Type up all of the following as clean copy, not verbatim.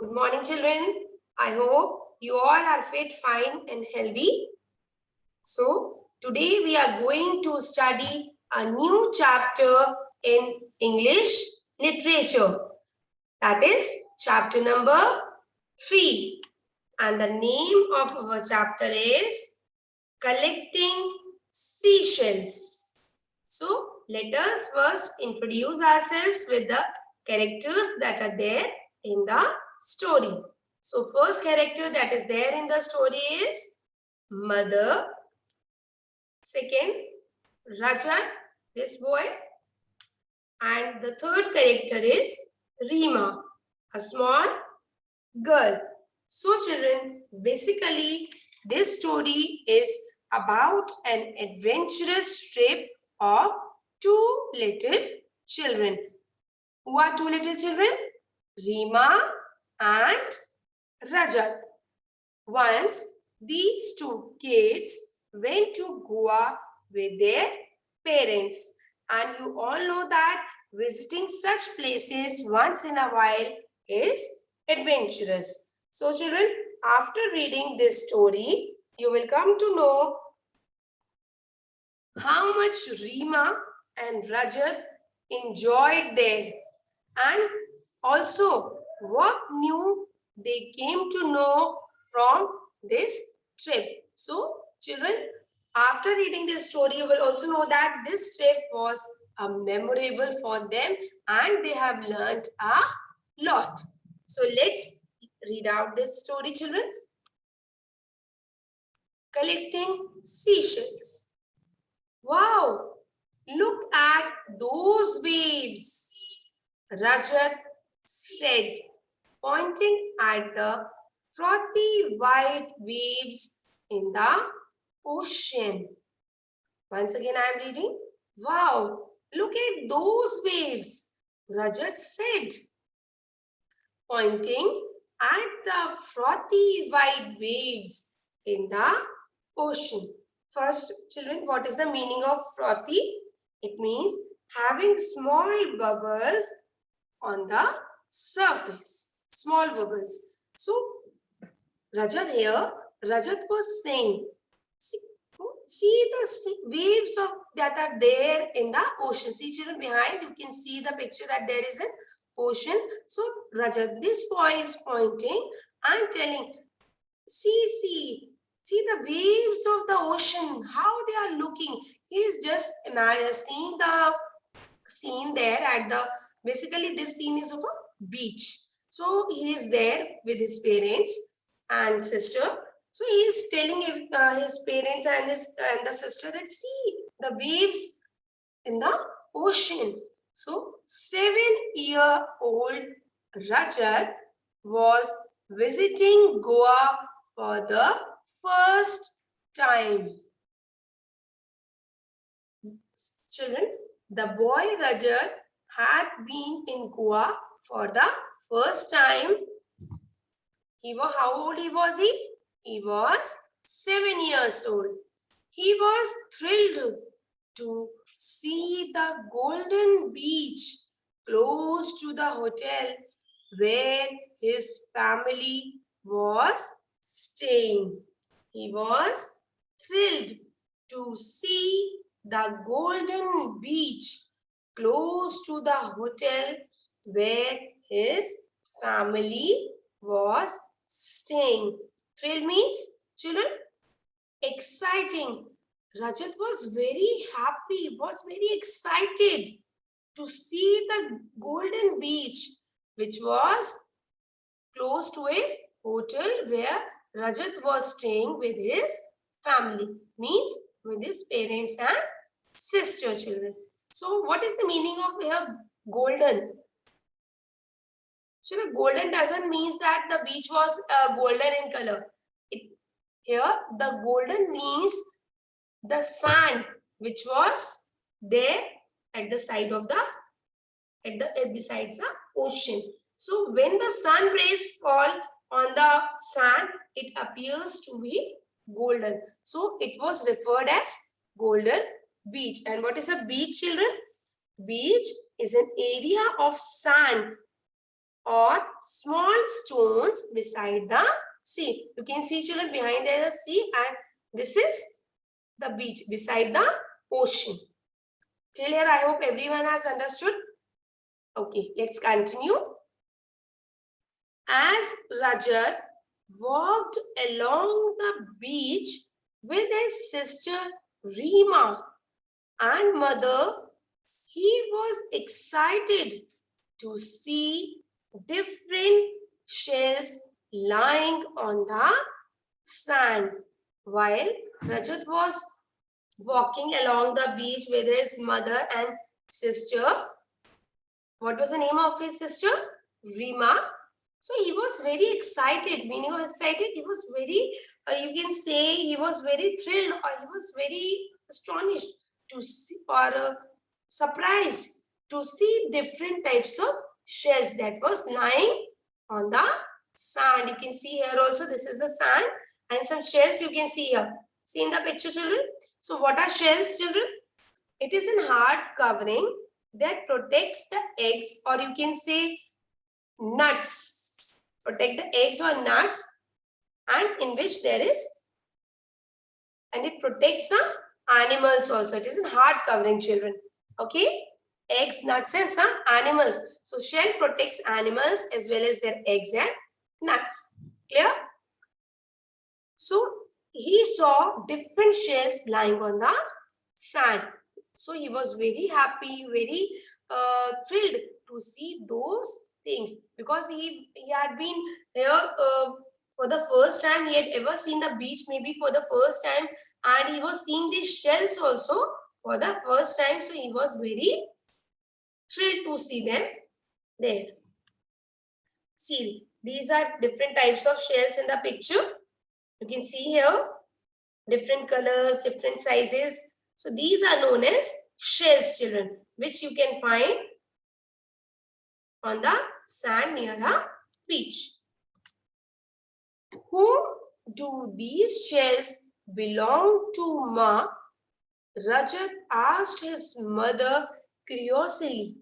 Good morning, children. I hope you all are fit, fine, and healthy. So, today we are going to study a new chapter in English literature. That is chapter number 3. And the name of our chapter is Collecting Seashells. So, let us first introduce ourselves with the characters that are there in the story. So, first character that is there in the story is Mother. Second, Rajat, this boy. And the third character is Rima, a small girl. So, children, basically, this story is about an adventurous trip of two little children. Who are two little children? Rima and Rajat. Once these two kids went to Goa with their parents. And you all know that visiting such places once in a while is adventurous. So children, after reading this story, you will come to know how much Rima and Rajat enjoyed there and also what new they came to know from this trip. So children, after reading this story, you will also know that this trip was memorable for them and they have learned a lot. So let's read out this story, children. Collecting seashells. Wow, look at those waves, Rajat said, pointing at the frothy white waves in the ocean. Once again, I am reading. Wow, look at those waves, Rajat said, pointing at the frothy white waves in the ocean. First, children, what is the meaning of frothy? It means having small bubbles on the surface. Small bubbles. So, Rajat here, Rajat was saying, see the waves that are there in the ocean. See children behind, you can see the picture that there is an ocean. So, Rajat, this boy is pointing and telling, see the waves of the ocean, how they are looking. He is just seeing the scene there at the, basically this scene is of a beach. So he is there with his parents and sister. So he is telling his parents and the sister that see the waves in the ocean. So 7-year-old Rajat was visiting Goa for the first time. Children, the boy Rajat had been in Goa for the first time. How old was he? He was 7 years old. He was thrilled to see the golden beach close to the hotel where his family was staying. He was thrilled to see the golden beach close to the hotel where his family was staying. Thrill means, children, exciting. Rajat was very happy, was very excited to see the golden beach, which was close to his hotel where Rajat was staying with his family, means with his parents and sister children. So what is the meaning of here golden? So golden doesn't mean that the beach was golden in color. Here the golden means the sand which was there at the side of the besides the ocean. So when the sun rays fall on the sand, it appears to be golden. So it was referred as golden beach. And what is a beach, children? Beach is an area of sand or small stones beside the sea. You can see, children, behind there is the sea, and this is the beach beside the ocean. Till here, I hope everyone has understood. Okay, let's continue. As Rajat walked along the beach with his sister Reema and mother, he was excited to see different shells lying on the sand. While Rajat was walking along the beach with his mother and sister, what was the name of his sister? Reema. So he was very excited. Meaning of excited, he was very, you can say he was very thrilled, or he was very astonished to see, or surprised to see different types of shells that was lying on the sand. You can see here also, this is the sand, and some shells you can see here. See in the picture, children. So what are shells, children? It is a hard covering that protects the eggs, or you can say nuts. Protect the eggs or nuts, and in which there is, and it protects the animals also. It is a hard covering, children. Okay? Eggs, nuts, and some animals. So shell protects animals as well as their eggs and nuts. Clear? So he saw different shells lying on the sand. So he was very happy, very thrilled to see those things, because he had been here for the first time. He had ever seen the beach maybe for the first time, and he was seeing these shells also for the first time. So he was very thrilled to see them there. See, these are different types of shells in the picture. You can see here different colors, different sizes. So these are known as shells, children, which you can find on the sand near the beach. Whom do these shells belong to, Ma? Rajat asked his mother curiously.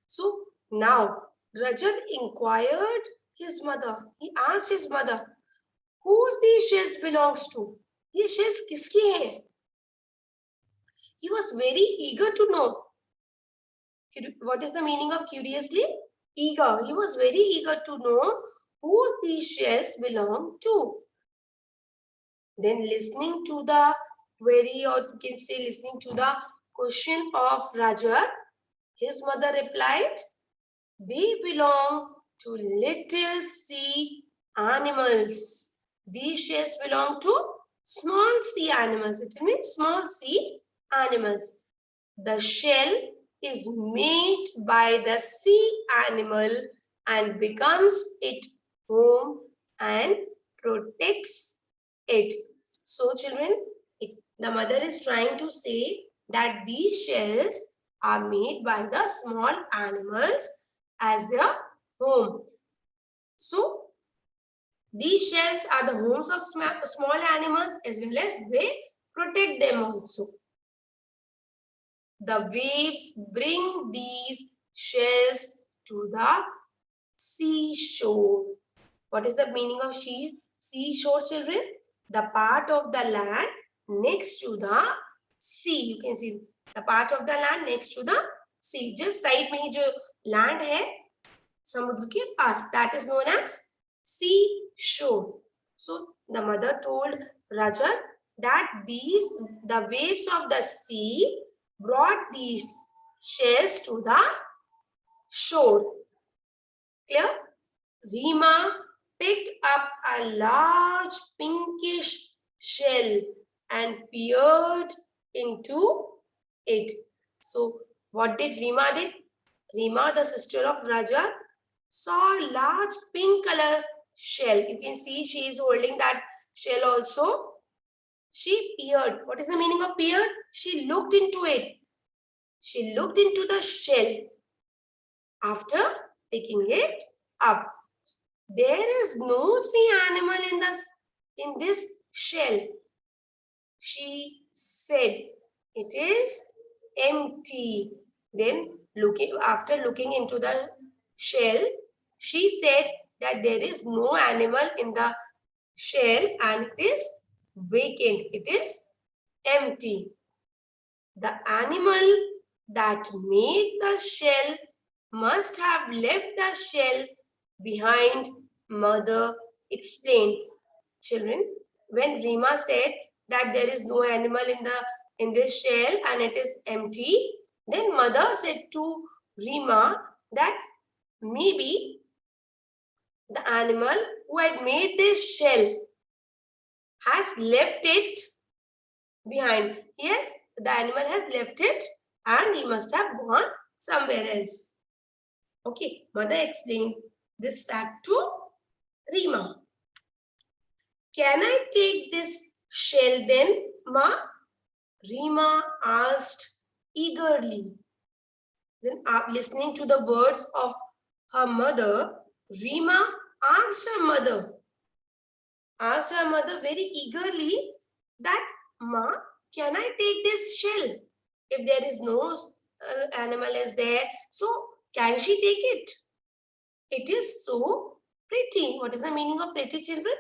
So now Rajat inquired his mother. He asked his mother, whose these shells belongs to? ये shells किसके हैं? He was very eager to know. What is the meaning of curiously? Eager. He was very eager to know whose these shells belong to. Then listening to the query, or you can say listening to the question of Rajat, his mother replied, they belong to little sea animals. These shells belong to small sea animals. It means small sea animals. The shell is made by the sea animal and becomes its home and protects it. So children, the mother is trying to say that these shells are made by the small animals as their home. So these shells are the homes of small animals, as well as they protect them also. The waves bring these shells to the seashore. What is the meaning of seashore, children? The part of the land next to the sea. You can see the part of the land next to the sea. Just side में जो land है समुद्र के पास, that is known as seashore. So the mother told Rajat that the waves of the sea brought these shells to the shore. Clear? Reema picked up a large pinkish shell and peered into it. So what did Reema did? Reema, the sister of Rajat, saw a large pink color shell. You can see she is holding that shell also. She peered. What is the meaning of peered? She looked into it. She looked into the shell after picking it up. There is no sea animal in this shell. She said, it is empty. Then after looking into the shell. She said that there is no animal in the shell and it is vacant. It is empty. The animal that made the shell must have left the shell behind, mother explained. Children, when Rima said that there is no animal in this shell and it is empty, then mother said to Rima that maybe the animal who had made this shell has left it behind. Yes, the animal has left it and he must have gone somewhere else. Okay, mother explained this fact to Rima. Can I take this shell then, Ma? Rima asked eagerly. Then, listening to the words of her mother, Rima asked her mother very eagerly that, Ma, can I take this shell? If there is no animal is there, so can she take it? It is so pretty. What is the meaning of pretty, children?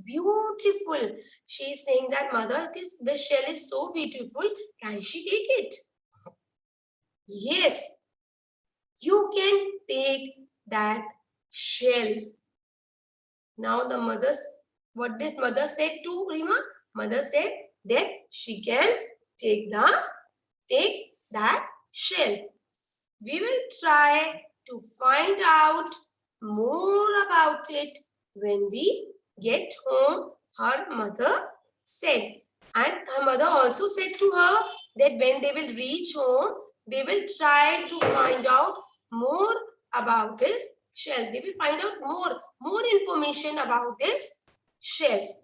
Beautiful. She is saying that, mother, the shell is so beautiful. Can she take it? Yes, you can take that shell. Now the what did mother say to Rima? Mother said that she can take that shell. We will try to find out more about it when we get home, her mother said. And her mother also said to her that when they will reach home, they will try to find out more about this shell. They will find out more information about this shell.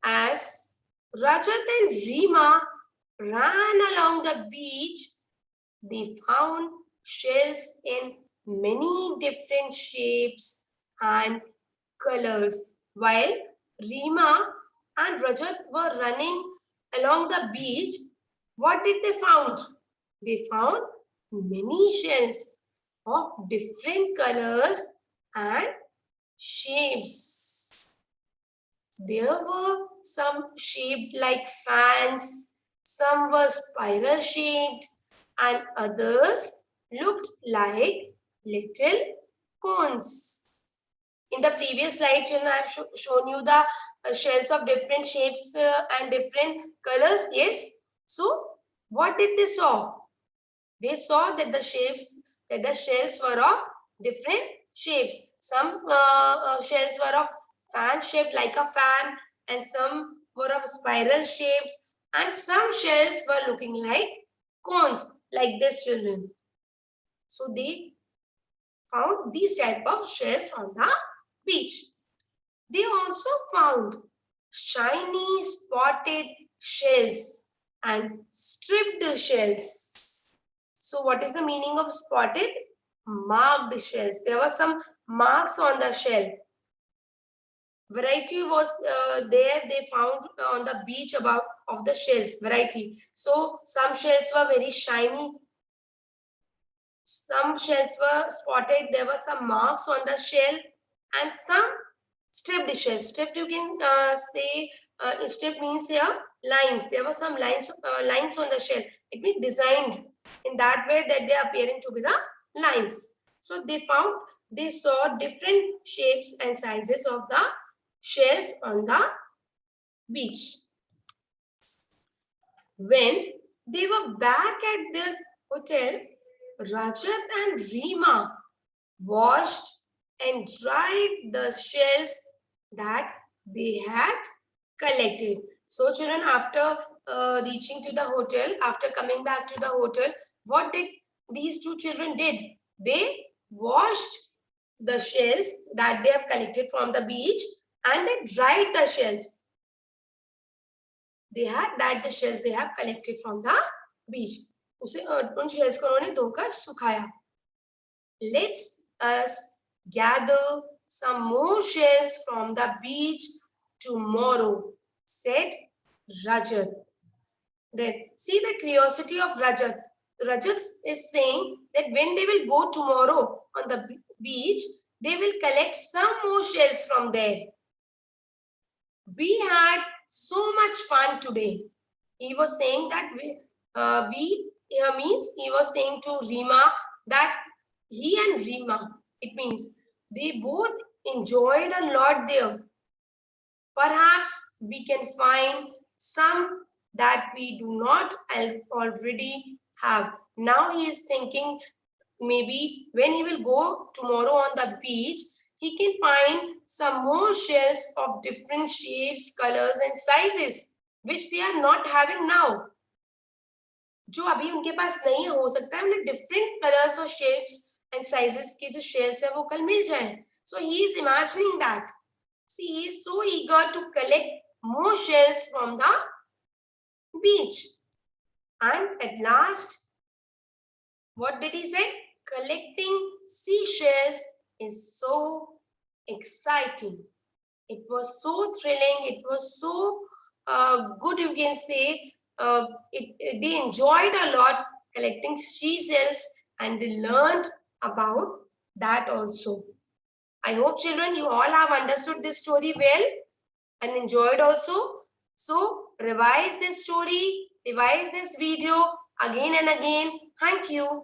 As Rajat and Rima ran along the beach, they found shells in many different shapes and colors. While Rima and Rajat were running along the beach, what did they found? They found many shells of different colors and shapes. There were some shaped like fans, some were spiral shaped, and others looked like little cones. In the previous slide, children, I have shown you the shells of different shapes and different colors. Yes. So, what did they saw? They saw that the shells were of different shapes. Some shells were of fan shaped like a fan, and some were of spiral shapes, and some shells were looking like cones, like this, children. So they found these type of shells on the beach. They also found shiny spotted shells and striped shells. So what is the meaning of spotted? Marked shells. There were some marks on the shell. Variety was there. They found on the beach of the shells. Variety. So some shells were very shiny. Some shells were spotted. There were some marks on the shell, and some striped shells. Striped, you can say. Strip means here lines. There were some lines on the shell. It means designed in that way that they are appearing to be the lines. So they saw different shapes and sizes of the shells on the beach. When they were back at the hotel, Rajat and Rima washed and dried the shells that they had collected. So children, after reaching to the hotel, after coming back to the hotel, what did these two children did? They washed the shells that they have collected from the beach and they dried the shells. They had dried the shells they have collected from the beach. उन shells को उन्होंने धोकर सुखाया. Let's us gather some more shells from the beach tomorrow, said Rajat. Then see the curiosity of Rajat. Rajat is saying that when they will go tomorrow on the beach, they will collect some more shells from there. We had so much fun today. He was saying that means he was saying to Rima that he and Rima, it means they both enjoyed a lot there. Perhaps we can find some that we do not already have. Now he is thinking maybe when he will go tomorrow on the beach, he can find some more shells of different shapes, colors and sizes, which they are not having now. जो अभी उनके पास नहीं है, हो सकता है उन्हें different colors और shapes and sizes के जो shells है वो कल मिल जाए. So he is imagining that. See, he is so eager to collect more shells from the beach. And at last, what did he say? Collecting seashells is so exciting. It was so thrilling. It was so good, you can say. They enjoyed a lot collecting seashells and they learned about that also. I hope, children, you all have understood this story well and enjoyed also. So, revise this story, revise this video again and again. Thank you.